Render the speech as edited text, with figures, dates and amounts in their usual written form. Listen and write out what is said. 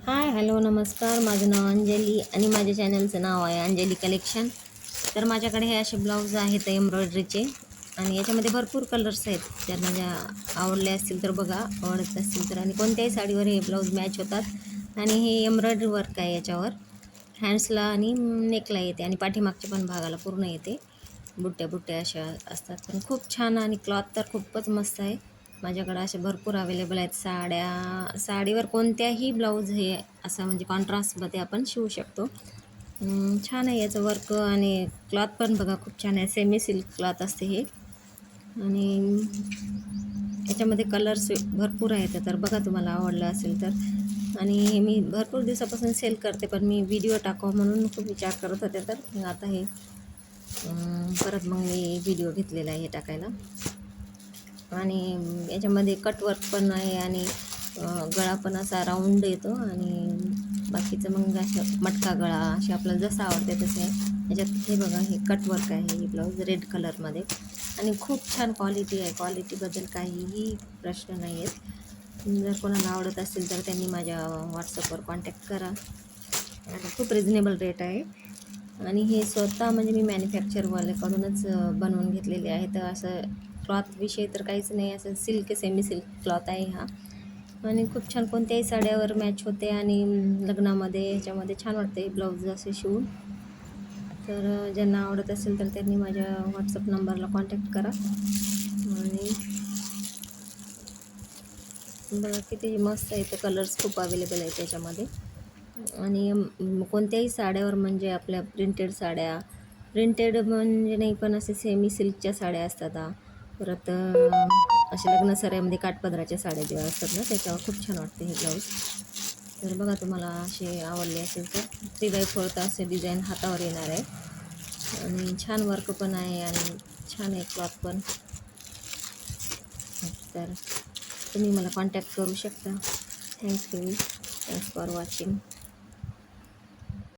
Hi hello नमस्कार. माझं नाव अंजली आणि माझ्या चॅनलचं नाव आहे अंजली कलेक्शन. तर माझ्याकडे हे असे ब्लाऊज आहेत एम्ब्रॉयडरीचे आणि याच्यामध्ये भरपूर कलर्स आहेत. त्यांना ज्या आवडले असतील तर बघा, आवडत असतील तर. आणि कोणत्याही साडीवर हे ब्लाऊज मॅच होतात. आणि हे एम्ब्रॉयडरी वर्क आहे याच्यावर, हँड्सला आणि नेकला येते आणि पाठीमागच्या पण भागाला पूर्ण येते. बुट्ट्या बुट्ट्या अशा असतात, पण खूप छान आणि क्लॉथ तर खूपच मस्त आहे. माझ्याकडे असे भरपूर अवेलेबल आहेत साड्या. साडीवर कोणत्याही ब्लाऊज हे असं म्हणजे कॉन्ट्रास्टमध्ये आपण शिवू शकतो. छान आहे याचं वर्क आणि क्लॉथ पण बघा खूप छान आहे. सेमी सिल्क क्लॉथ असते हे. आणि याच्यामध्ये कलर्स भरपूर आहेत, तर बघा तुम्हाला आवडलं असेल तर. आणि हे मी भरपूर दिवसापासून सेल करते, पण मी व्हिडिओ टाकावं म्हणून खूप विचार करत होते. तर मग आता हे परत मग मी व्हिडिओ घेतलेला आहे हे टाकायला. आणि याच्यामध्ये कटवर्क पण आहे आणि गळा पण असा राऊंड येतो आणि बाकीचं मग असं मटका गळा असे आपल्याला जसं आवडते तसे आहे. याच्यात हे बघा, हे कटवर्क आहे हे ब्लाऊज रेड कलरमध्ये आणि खूप छान क्वालिटी आहे. क्वालिटीबद्दल काहीही प्रश्न नाही आहेत. जर कोणाला आवडत असेल तर त्यांनी माझ्या व्हॉट्सअपवर कॉन्टॅक्ट करा आणि खूप रिजनेबल रेट आहे. आणि हे स्वतः म्हणजे मी मॅन्युफॅक्चरवाल्याकडूनच बनवून घेतलेले आहे. तर असं क्लॉथविषयी तर काहीच नाही, असं सिल्क सेमी सिल्क क्लॉथ आहे हा. आणि खूप छान कोणत्याही साड्यावर मॅच होते आणि लग्नामध्ये ह्याच्यामध्ये छान वाटते ब्लाऊज असे शिवून. तर ज्यांना आवडत असेल तर त्यांनी माझ्या व्हॉट्सअप नंबरला कॉन्टॅक्ट करा. आणि बघा किती मस्त आहे, ते कलर्स खूप अवेलेबल आहेत त्याच्यामध्ये. आणि कोणत्याही साड्यावर म्हणजे आपल्या प्रिंटेड साड्या, प्रिंटेड म्हणजे नाही पण असे सेमी सिल्कच्या साड्या असतात परत असे लग्नसराईमध्ये काठपदराच्या साड्या जेव्हा असतात ना, त्याच्यावर खूप छान वाटते हे ब्लाऊज. तर बघा तुम्हाला असे आवडले असेल तर 3x4 असे डिझाईन हातावर येणार आहे आणि छान वर्क पण आहे आणि छान आहे क्लॉथ पण. तर तुम्ही मला कॉन्टॅक्ट करू शकता. थँक्यू. Thanks for watching.